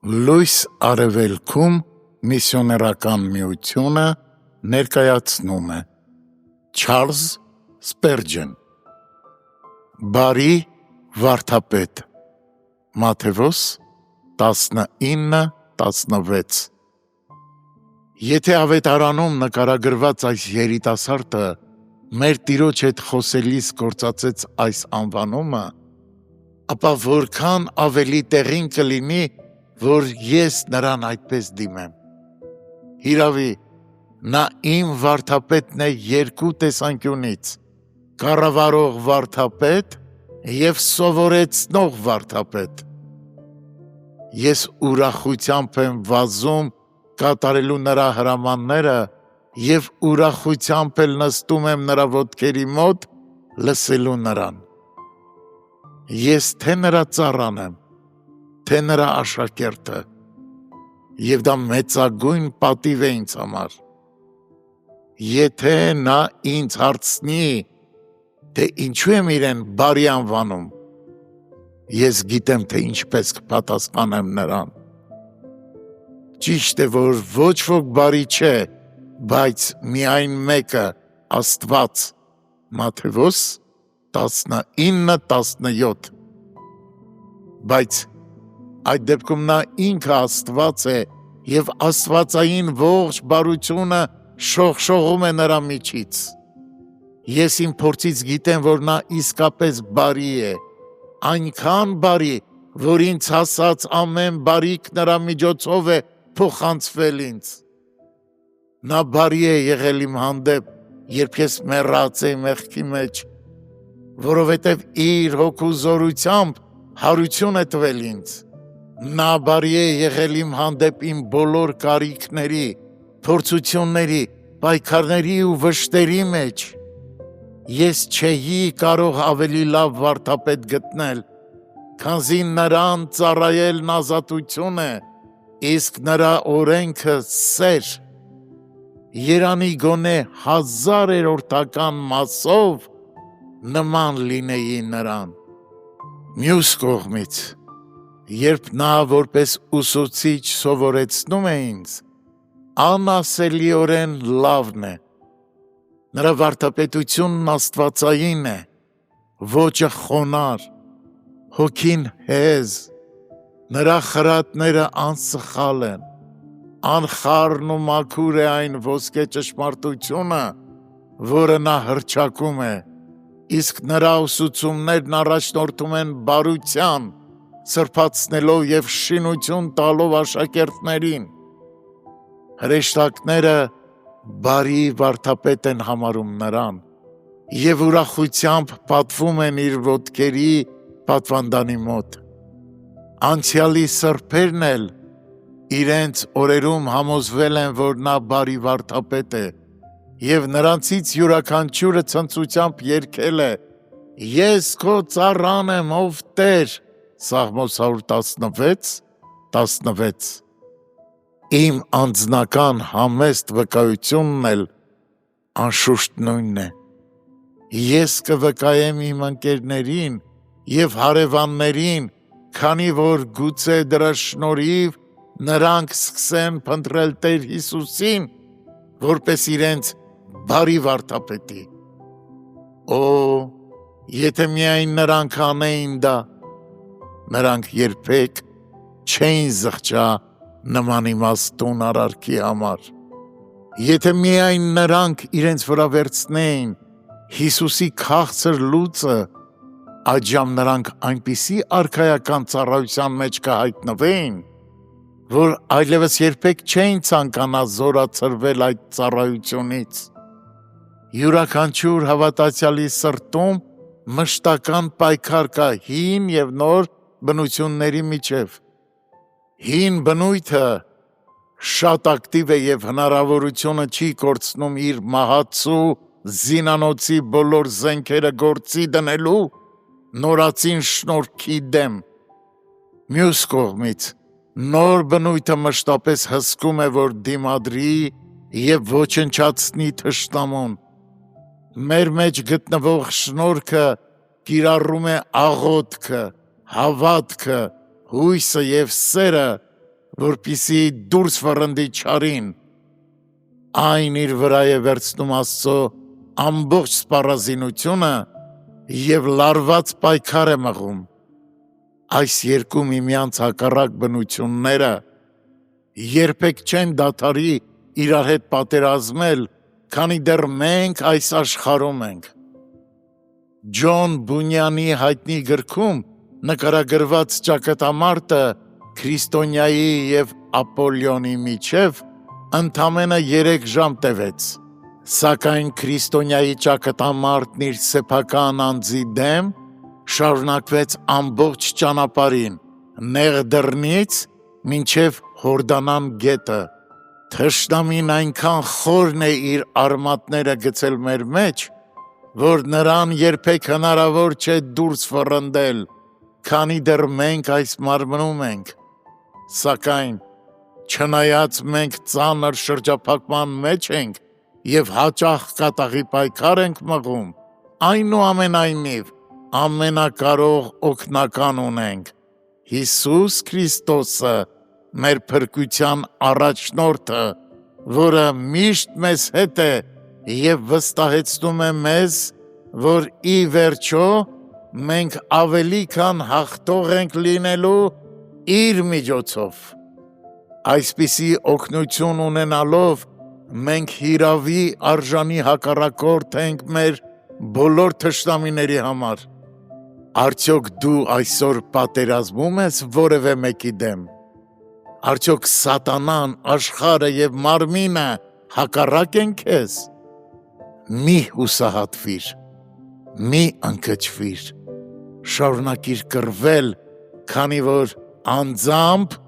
Լույս արևելքում միսիոներական միությունը ներկայացնում է Չարլզ Սպերջեն Բարի վարդապետ Մատթեոս 19:16 Եթե ավետարանում նկարագրված այս երիտասարդը մեր Տիրոջ հետ խոսելիս գործածեց այս անվանումը, ապա որքան ավելի տեղին կլինի, որ ես նրան այդպես դիմեմ։ Հիրավի, նա իմ վարդապետն է երկու տեսանկյունից՝ կառավարող վարդապետ և սովորեցնող վարդապետ։ Ես ուրախությամբ եմ վազում կատարելու նրա հրամանները և ուրախությամբ էլ նստում եմ նրա ոտքերի մոտ լսելու նրան։ Ես թե նրա ծառան եմ, թե նրա աշակերտը, և դա մեծագույն պատիվ է ինձ համար։ Եթե նա ինձ հարցնի, թե ինչու եմ իրեն բարի անվանում, ես գիտեմ, թե ինչպես կպատասխանեմ նրան։ Ճիշտ է, որ ոչ ոք բարի չէ, բայց միայն մեկը՝ Աստված, Մատթեոս 19:17 Բայց այդ դեպքում նա ինքը Աստված է և աստվածային ողջ բարությունը շողշողում է նրա միջից։ Ես իմ փորձից գիտեմ, որ նա իսկապես բարի է, այնքան բարի, որ ինձ հասած ամեն բարիք նրա միջոցով է փոխանցվել ինձ։ Նա բարի է եղել իմ հանդեպ, երբ ես մեռած էի մեղքի մեջ, որովհետև իր հոգու զորությամբ հարություն է տվել ինձ։ Նա բարի է եղել իմ հանդեպ իմ բոլոր կարիքների, փորձությունների, պայքարների ու վշտերի մեջ։ Ես չէի կարող ավելի լավ վարդապետ գտնել, քանզի նրան ծառայելն ազատություն է, իսկ նրա օրենքը սեր։ Երանի գոնե 1000-րդական մասով նման լինեի նրան։ Մյուս կողմից, երբ նա որպես ուսուցիչ սովորեցնում է ինձ, անասելիորեն լավն է։ Նրա վարդապետությունն աստվածային է, ոճը խոնարհ, հոգին հեզ, նրա խրատները անսխալ են, անխառն ու մաքուր է այն ոսկե ճշմարտությունը, որը նա հռչակում է, իսկ նրա ուսուցումներն առաջնորդում են բարության, սրբացնելով և շինություն տալով աշակերտներին։ Հրեշտակները բարի վարդապետ են համարում նրան և ուրախությամբ պատվում են իր ոտքերի պատվանդանի մոտ։ Անցյալի սրբերն էլ իրենց օրերում համոզվել են, որ նա բարի վարդապետ է, և նրանցից յուրաքանչյուրը ցնծությամբ երգել է. «Ես քո ծառան եմ, ով Տեր» Սաղմոս 116:16 Իմ անձնական համեստ վկայությունն էլ անշուշտ նույնն է։ Ես կվկայեմ իմ ընկերներին և հարևաններին, քանի որ գուցե դրա շնորհիվ նրանք սկսեն փնտրել Տեր Հիսուսին, որպես իրենց բարի վարդապետի։ Օ, եթե միայն նրանք անեին դա, նրանք երբեք չէին զղջա նման իմաստուն արարքի համար։ Եթե միայն նրանք իրենց վրա վերցնեին Հիսուսի քաղցր լուծը, այդժամ նրանք այնպիսի արքայական ծառայության մեջ կհայտնվեին, որ այլևս երբեք չէին ցանկանա զորացրվել այդ ծառայությունից։ Յուրաքանչյուր հավատացյալի սրտում մշտական պայքար կա հին և նոր բնությունների միջև։ Հին բնույթը շատ ակտիվ է և հնարավորությունը չի կորցնում իր մահացու զինանոցի բոլոր զենքերը գործի դնելու նորածին շնորհքի դեմ։ Մյուս կողմից, նոր բնույթը մշտապես հսկում է, որ դիմադրի և ոչնչացնի թշնամուն։ Մեր մեջ գտնվող շնորհքը կիրառում է աղոթքը, հավատքը, հույսը և սերը որպիսի դուրս վռնդի չարին, այն իր վրա է վերցնում Աստծո ամբողջ սպառազինությունը և լարված պայքար է մղում։ Այս երկու միմյանց հակառակ բնությունները երբեք չեն դադարի իրար հետ պատերազմել, քանի դեռ մենք այս աշխարհում ենք։ Ջոն Բունյանի հայտնի գրքում նկարագրված ճակատամարտը Քրիստոնյայի և Ապոլյոնի միջև ընդամենը 3 ժամ տևեց, սակայն Քրիստոնյայի ճակատամարտն իր սեփական անձի դեմ շարունակվեց ամբողջ ճանապարհին, Նեղ դռնից մինչև Հորդանան գետը։ Թշնամին այնքան խորն է իր արմատները գցել մեր մեջ, որ նրան երբեք հնարավոր չէ դուրս վռնդել, քանի դեռ մենք այս մարմնում ենք։ Սակայն, չնայած մենք ծանր շրջափակման մեջ ենք և հաճախ կատաղի պայքար ենք մղում, այնուամենայնիվ ամենակարող օգնական ունենք՝ Հիսուս Քրիստոսը, մեր փրկության առաջնորդը, որը միշտ մեզ հետ է և վստահեցնում է մեզ, որ ի վերջո մենք ավելի քան հաղթող ենք լինելու իր միջոցով։ Այսպիսի օգնություն ունենալով մենք հիրավի արժանի հակառակորդ ենք մեր բոլոր թշնամիների համար։ Արդյոք դու այսօր պատերազմում ես որևէ մեկի դեմ։ Արդյոք սատանան, աշխարհը և մարմինը հակառակ են քեզ։ Մի հուսահատվիր, մի ընկճվիր, շարունակիր կռվել, քանի որ անձամբ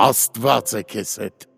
Աստված է քեզ հետ։